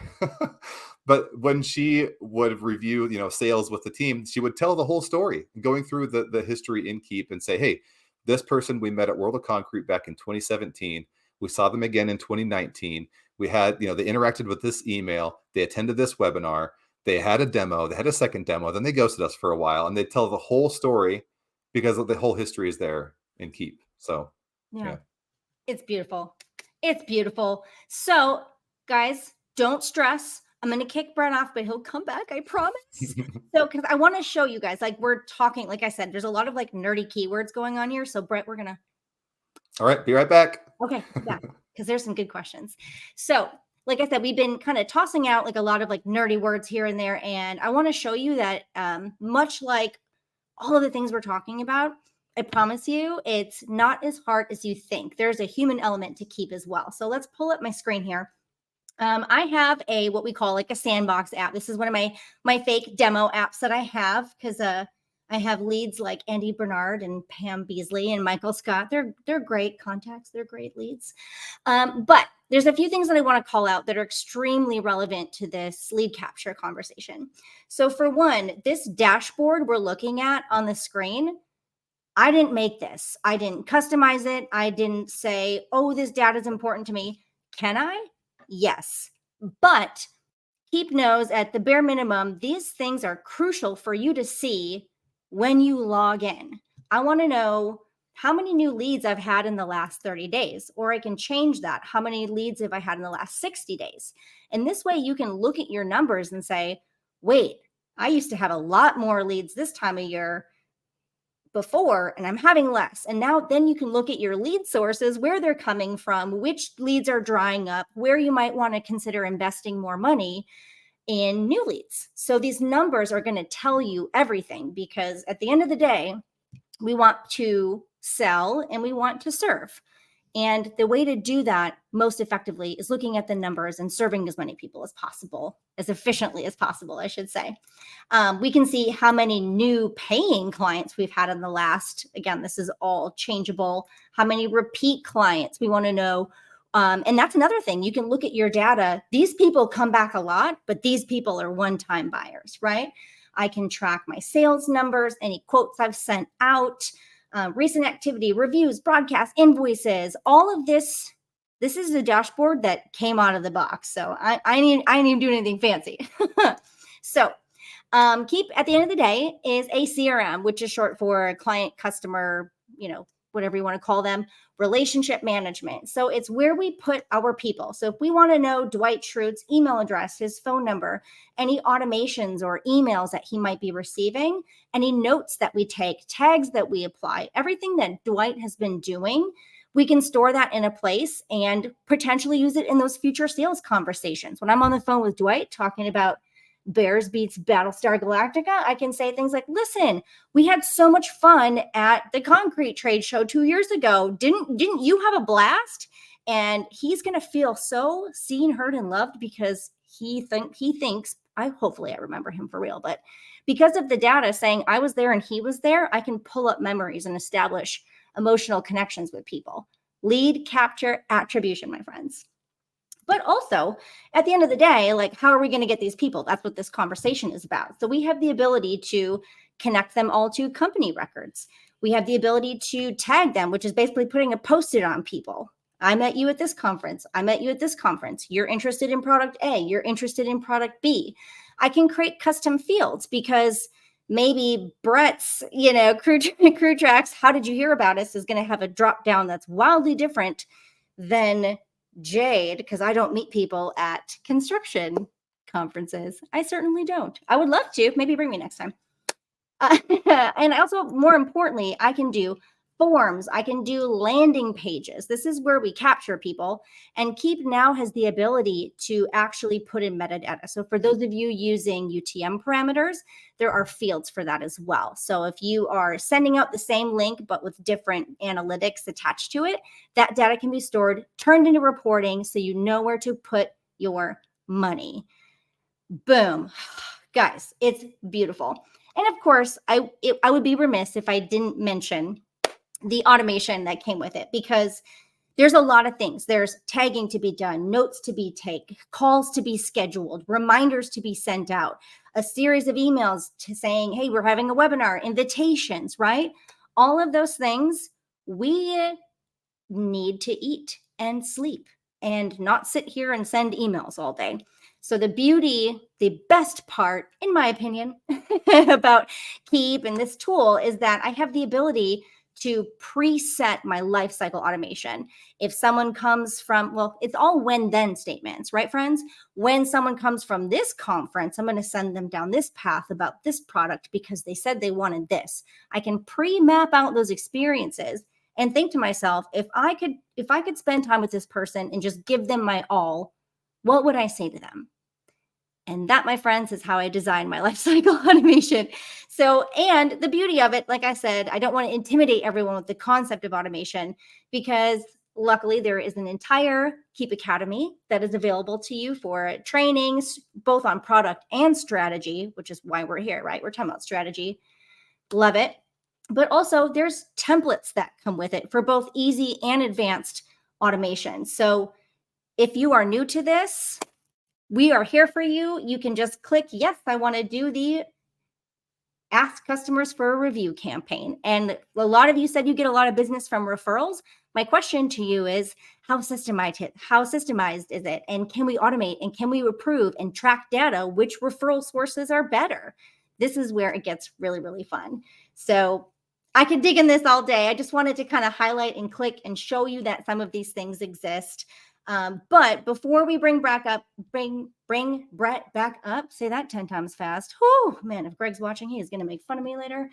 But when she would review, sales with the team, she would tell the whole story, going through the history in Keap and say, hey, this person we met at World of Concrete back in 2017. We saw them again in 2019. We had, they interacted with this email. They attended this webinar. They had a demo. They had a second demo. Then they ghosted us for a while, and they tell the whole story because the whole history is there in Keap. So, yeah. It's beautiful. It's beautiful. So, guys, don't stress. I'm going to kick Brett off, but he'll come back. I promise. So, because I want to show you guys, like we're talking, like I said, there's a lot of like nerdy keywords going on here. So, Brett, we're going to. All right. Be right back. Okay. Yeah. Because there's some good questions. So, like I said, we've been kind of tossing out like a lot of like nerdy words here and there. And I want to show you that much like all of the things we're talking about, I promise you, it's not as hard as you think. There's a human element to Keap as well. So let's pull up my screen here. I have what we call like a sandbox app. This is one of my fake demo apps that I have because I have leads like Andy Bernard and Pam Beasley and Michael Scott. They're great contacts. They're great leads. But there's a few things that I want to call out that are extremely relevant to this lead capture conversation. So for one, this dashboard we're looking at on the screen, I didn't make this. I didn't customize it. I didn't say, oh, this data is important to me. Can I? Yes. But Keap knows at the bare minimum, these things are crucial for you to see when you log in. I want to know how many new leads I've had in the last 30 days, or I can change that. How many leads have I had in the last 60 days? And this way you can look at your numbers and say, wait, I used to have a lot more leads this time of year before, and I'm having less. And now then you can look at your lead sources, where they're coming from, which leads are drying up, where you might want to consider investing more money in new leads. So these numbers are going to tell you everything because at the end of the day, we want to sell, and we want to serve. And the way to do that most effectively is looking at the numbers and serving as many people as possible, as efficiently as possible, I should say. We can see how many new paying clients we've had in the last, again, this is all changeable, how many repeat clients we want to know. And that's another thing. You can look at your data. These people come back a lot, but these people are one-time buyers, right? I can track my sales numbers, any quotes I've sent out, recent activity, reviews, broadcasts, invoices, all of this. This is the dashboard that came out of the box. So I didn't even do anything fancy. So Keap, at the end of the day, is a CRM, which is short for client, customer, whatever you want to call them, relationship management. So it's where we put our people. So if we want to know Dwight Schrute's email address, his phone number, any automations or emails that he might be receiving, any notes that we take, tags that we apply, everything that Dwight has been doing, we can store that in a place and potentially use it in those future sales conversations. When I'm on the phone with Dwight talking about Bears beats Battlestar Galactica, I can say things like, listen, we had so much fun at the concrete trade show 2 years ago. Didn't you have a blast? And he's going to feel so seen, heard, and loved because he thinks, hopefully I remember him for real, but because of the data saying I was there and he was there, I can pull up memories and establish emotional connections with people. Lead, capture, attribution, my friends. But also, at the end of the day, like, how are we going to get these people? That's what this conversation is about. So we have the ability to connect them all to company records. We have the ability to tag them, which is basically putting a Post-it on people. I met you at this conference. I met you at this conference. You're interested in product A. You're interested in product B. I can create custom fields because maybe Brett's, crew tracks, how did you hear about us, is going to have a drop down that's wildly different than Jade, because I don't meet people at construction conferences. I certainly don't. I would love to. Maybe bring me next time. And also, more importantly, I can do forms. I can do landing pages. This is where we capture people. And Keap now has the ability to actually put in metadata. So for those of you using UTM parameters, there are fields for that as well. So if you are sending out the same link, but with different analytics attached to it, that data can be stored, turned into reporting, so you know where to put your money. Boom. Guys, it's beautiful. And of course, I would be remiss if I didn't mention the automation that came with it, because there's a lot of things. There's tagging to be done, notes to be taken, calls to be scheduled, reminders to be sent out, a series of emails to saying, hey, we're having a webinar, invitations, right? All of those things we need to eat and sleep and not sit here and send emails all day. So the best part, in my opinion, about Keap and this tool is that I have the ability to preset my lifecycle automation. If someone comes from, it's all when then statements, right, friends? When someone comes from this conference, I'm going to send them down this path about this product because they said they wanted this. I can pre-map out those experiences and think to myself, if I could spend time with this person and just give them my all, what would I say to them? And that, my friends, is how I design my lifecycle automation. So, and the beauty of it, like I said, I don't want to intimidate everyone with the concept of automation, because luckily there is an entire Keap Academy that is available to you for trainings, both on product and strategy, which is why we're here, right? We're talking about strategy. Love it. But also there's templates that come with it for both easy and advanced automation. So if you are new to this, we are here for you. You can just click, yes, I want to do the ask customers for a review campaign. And a lot of you said you get a lot of business from referrals. My question to you is, how systemized is it? And can we automate, and can we approve and track data? Which referral sources are better? This is where it gets really, really fun. So I could dig in this all day. I just wanted to kind of highlight and click and show you that some of these things exist. But before we bring Brett back up, say that 10 times fast. Whew, man, if Greg's watching, he is going to make fun of me later.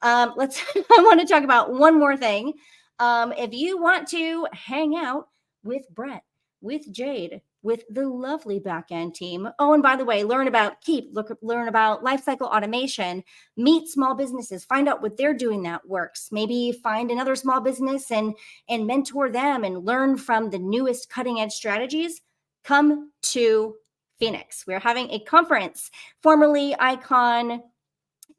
I want to talk about one more thing. If you want to hang out with Brett, with Jade, with the lovely backend team. Oh, and by the way, learn about Keap, learn about Lifecycle automation, meet small businesses, find out what they're doing that works. Maybe find another small business and mentor them and learn from the newest cutting edge strategies. Come to Phoenix. We're having a conference, formerly Icon.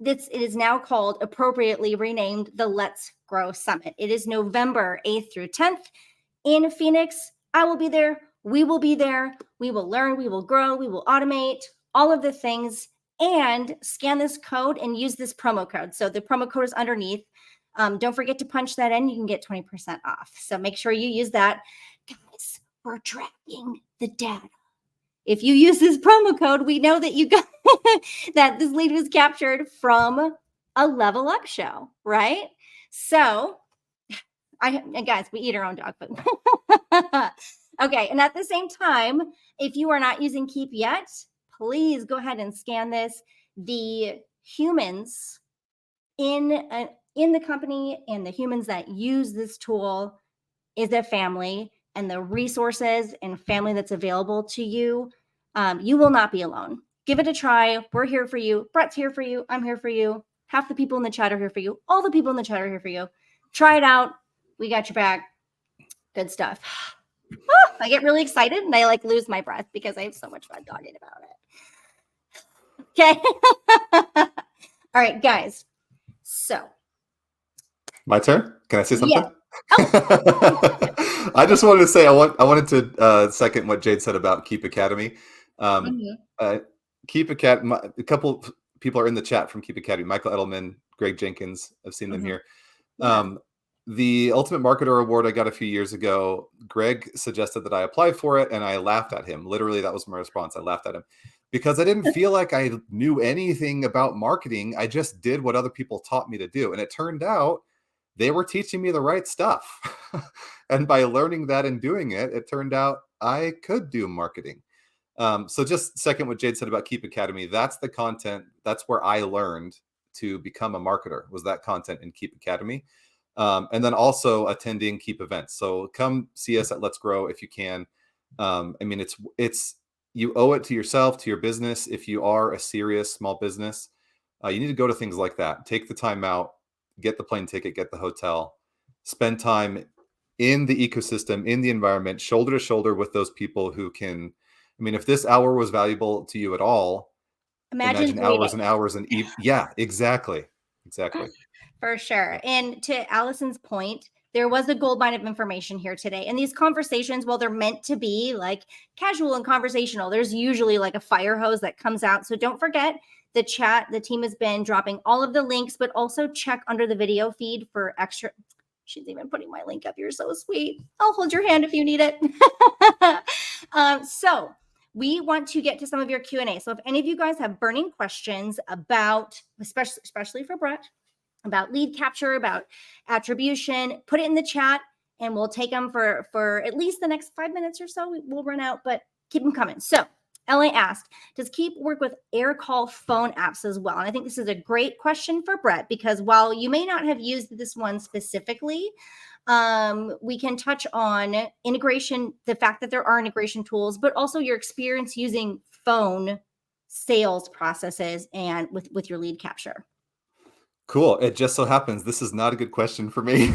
It is now called, appropriately renamed, the Let's Grow Summit. It is November 8th through 10th in Phoenix. I will be there. We will be there. We will learn. We will grow. We will automate all of the things, and scan this code and use this promo code. So the promo code is underneath. Don't forget to punch that in. You can get 20% off. So make sure you use that. Guys, we're tracking the data. If you use this promo code, we know that you got that this lead was captured from a Level Up show, right? So, guys, we eat our own dog food. Okay, and at the same time, if you are not using Keap yet, please go ahead and scan this. The humans in the company and the humans that use this tool is a family, and the resources and family that's available to you, you will not be alone. Give it a try. We're here for you. Brett's here for you. I'm here for you. Half the people in the chat are here for you. All the people in the chat are here for you. Try it out. We got your back. Good stuff. I get really excited and I lose my breath because I have so much fun talking about it. Okay. All right, guys. So. My turn? Can I say something? Yeah. Oh. I just wanted to say I wanted to second what Jade said about Keap Academy. Keap Academy. A couple people are in the chat from Keap Academy. Michael Edelman, Greg Jenkins. I've seen them here. Yeah. The Ultimate Marketer Award I got a few years ago, Greg suggested that I apply for it, and I laughed at him. Literally, that was my response. I laughed at him because I didn't feel like I knew anything about marketing. I just did what other people taught me to do, and it turned out they were teaching me the right stuff. And by learning that and doing it, it turned out I could do marketing. So just second what Jade said about Keap Academy, that's the content. That's where I learned to become a marketer, was that content in Keap Academy. And then also attending Keap events. So come see us at Let's Grow if you can. I mean, it's you owe it to yourself, to your business. If you are a serious small business, you need to go to things like that. Take the time out, get the plane ticket, get the hotel, spend time in the ecosystem, in the environment, shoulder to shoulder with those people who can. I mean, if this hour was valuable to you at all, imagine hours and hours and yeah, exactly. For sure. And to Allison's point, there was a gold mine of information here today. And these conversations, while they're meant to be casual and conversational, there's usually a fire hose that comes out. So don't forget the chat. The team has been dropping all of the links, but also check under the video feed for extra. She's even putting my link up. You're so sweet. I'll hold your hand if you need it. So we want to get to some of your Q&A. So if any of you guys have burning questions about, especially for Brett, about lead capture, about attribution, put it in the chat and we'll take them for at least the next 5 minutes or so. We'll run out, but keep them coming. So LA asked, does Keap work with air call phone apps as well? And I think this is a great question for Brett, because while you may not have used this one specifically, we can touch on integration, the fact that there are integration tools, but also your experience using phone sales processes and with your lead capture. Cool. It just so happens this is not a good question for me.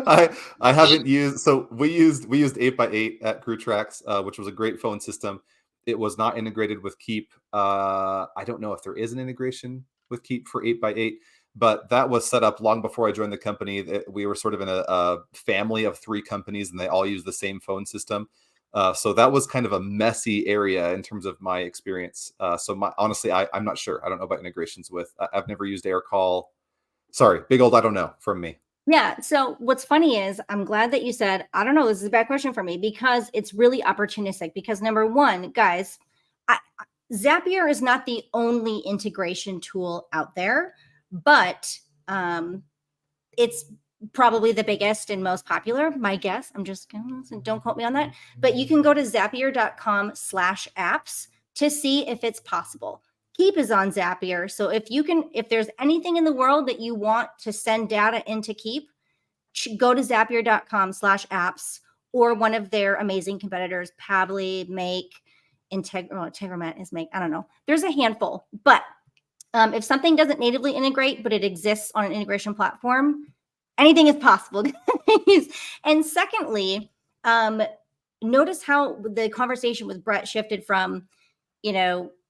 I haven't used. So we used 8x8 at GrewTrax, which was a great phone system. It was not integrated with Keap. I don't know if there is an integration with Keap for 8x8, but that was set up long before I joined the company. We were sort of in a family of 3 companies, and they all use the same phone system. So that was kind of a messy area in terms of my experience. Honestly, I'm not sure. I don't know about integrations with. I've never used AirCall. Sorry, big old I don't know from me. Yeah. So what's funny is I'm glad that you said, I don't know, this is a bad question for me, because it's really opportunistic. Because number one, guys, Zapier is not the only integration tool out there, but it's probably the biggest and most popular, my guess. I'm just going to, don't quote me on that, but you can go to zapier.com/apps to see if it's possible. Keap is on Zapier. So if there's anything in the world that you want to send data into Keap, go to zapier.com/apps, or one of their amazing competitors, Pabbly, Make, Integromat is Make. I don't know. There's a handful, but if something doesn't natively integrate, but it exists on an integration platform, anything is possible. And secondly, notice how the conversation with Brett shifted from,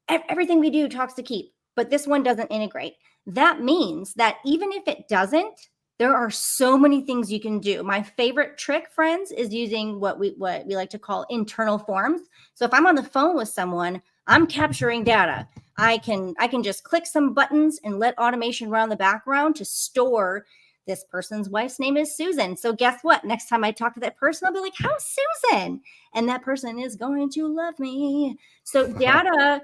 everything we do talks to Keap, but this one doesn't integrate. That means that even if it doesn't, there are so many things you can do. My favorite trick, friends, is using what we like to call internal forms. So if I'm on the phone with someone, I'm capturing data. I can just click some buttons and let automation run in the background to store this person's wife's name is Susan. So guess what? Next time I talk to that person, I'll be like, how's Susan? And that person is going to love me. So data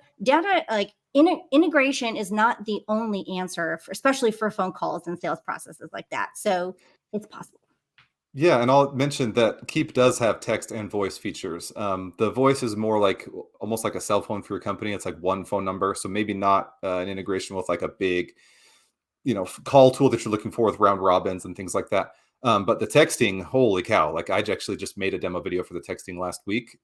like integration is not the only answer, especially for phone calls and sales processes like that. So it's possible. Yeah, and I'll mention that Keap does have text and voice features. The voice is more like almost like a cell phone for your company. It's like one phone number, so maybe not an integration with like a big, call tool that you're looking for with round robins and things like that. But the texting, holy cow! Like I actually just made a demo video for the texting last week.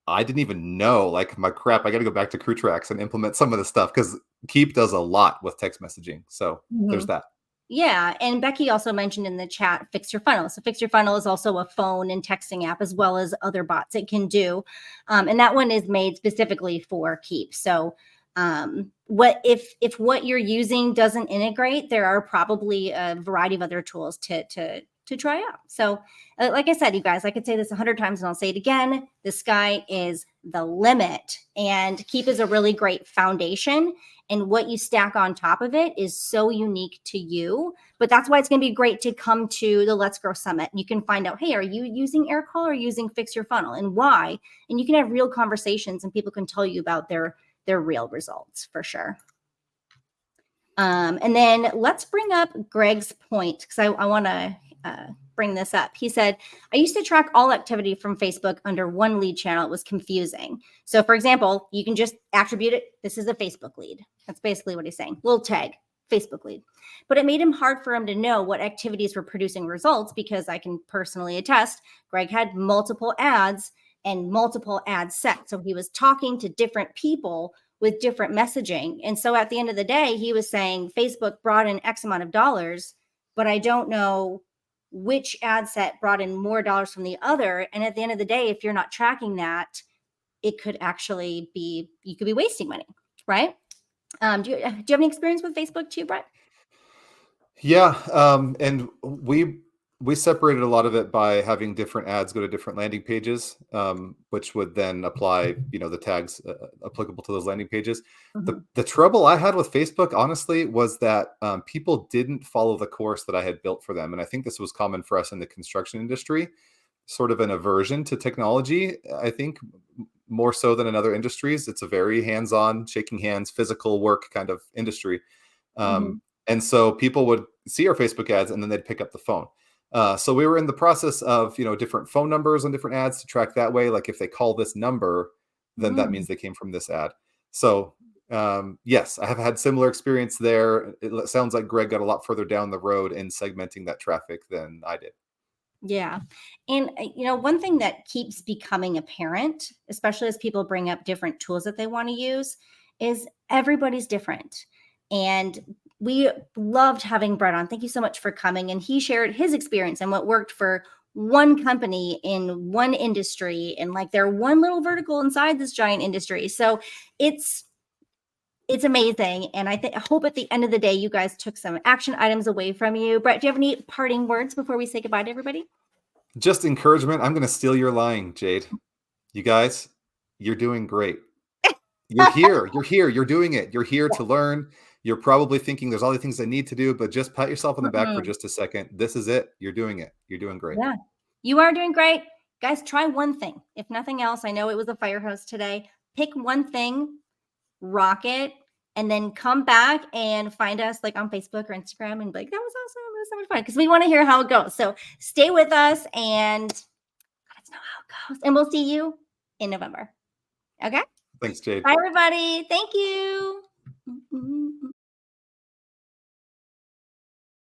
I didn't even know, like, my crap, I got to go back to Crew Tracks and implement some of the stuff because Keap does a lot with text messaging. So there's that. Yeah. And Becky also mentioned in the chat, Fix Your Funnel. So Fix Your Funnel is also a phone and texting app as well as other bots it can do. And that one is made specifically for Keap. So what if what you're using doesn't integrate, there are probably a variety of other tools to try out. So like I said, you guys, I could say this 100 times and I'll say it again. The sky is the limit, and Keap is a really great foundation. And what you stack on top of it is so unique to you. But that's why it's going to be great to come to the Let's Grow Summit. You can find out, hey, are you using AirCall or using Fix Your Funnel, and why? And you can have real conversations and people can tell you about their real results for sure. And then let's bring up Greg's point, because I want to bring this up. He said, I used to track all activity from Facebook under one lead channel. It was confusing. So for example, you can just attribute it. This is a Facebook lead. That's basically what he's saying. Little tag, Facebook lead. But it made him hard for him to know what activities were producing results, because I can personally attest, Greg had multiple ads and multiple ad sets. So he was talking to different people with different messaging. And so at the end of the day, he was saying Facebook brought in X amount of dollars, but I don't know which ad set brought in more dollars from the other. And at the end of the day, if you're not tracking that, it could actually be, you could be wasting money, right? Do you have any experience with Facebook too, Brett? Yeah, and we separated a lot of it by having different ads go to different landing pages, which would then apply, the tags applicable to those landing pages. The trouble I had with Facebook, honestly, was that people didn't follow the course that I had built for them, and I think this was common for us in the construction industry, sort of an aversion to technology. I think more so than in other industries. It's a very hands-on, shaking hands, physical work kind of industry. And so people would see our Facebook ads and then they'd pick up the phone. So we were in the process of, different phone numbers on different ads to track that way. Like if they call this number, then that means they came from this ad. So yes, I have had similar experience there. It sounds like Greg got a lot further down the road in segmenting that traffic than I did. Yeah. And, one thing that keeps becoming apparent, especially as people bring up different tools that they want to use, is everybody's different. And we loved having Brett on. Thank you so much for coming. And he shared his experience and what worked for one company in one industry and like their one little vertical inside this giant industry. So it's amazing. And I hope at the end of the day, you guys took some action items away from you. Brett, do you have any parting words before we say goodbye to everybody? Just encouragement. I'm going to steal your line, Jade. You guys, you're doing great. You're here. You're here. You're doing it. You're here to learn. You're probably thinking there's all the things I need to do, but just pat yourself on the back for just a second. This is it. You're doing it. You're doing great. Yeah, you are doing great. Guys, try one thing. If nothing else, I know it was a fire hose today. Pick one thing, rock it, and then come back and find us like on Facebook or Instagram and be like, that was awesome. It was so much fun, because we want to hear how it goes. So stay with us and let us know how it goes. And we'll see you in November. Okay? Thanks, Jade. Bye, everybody. Thank you.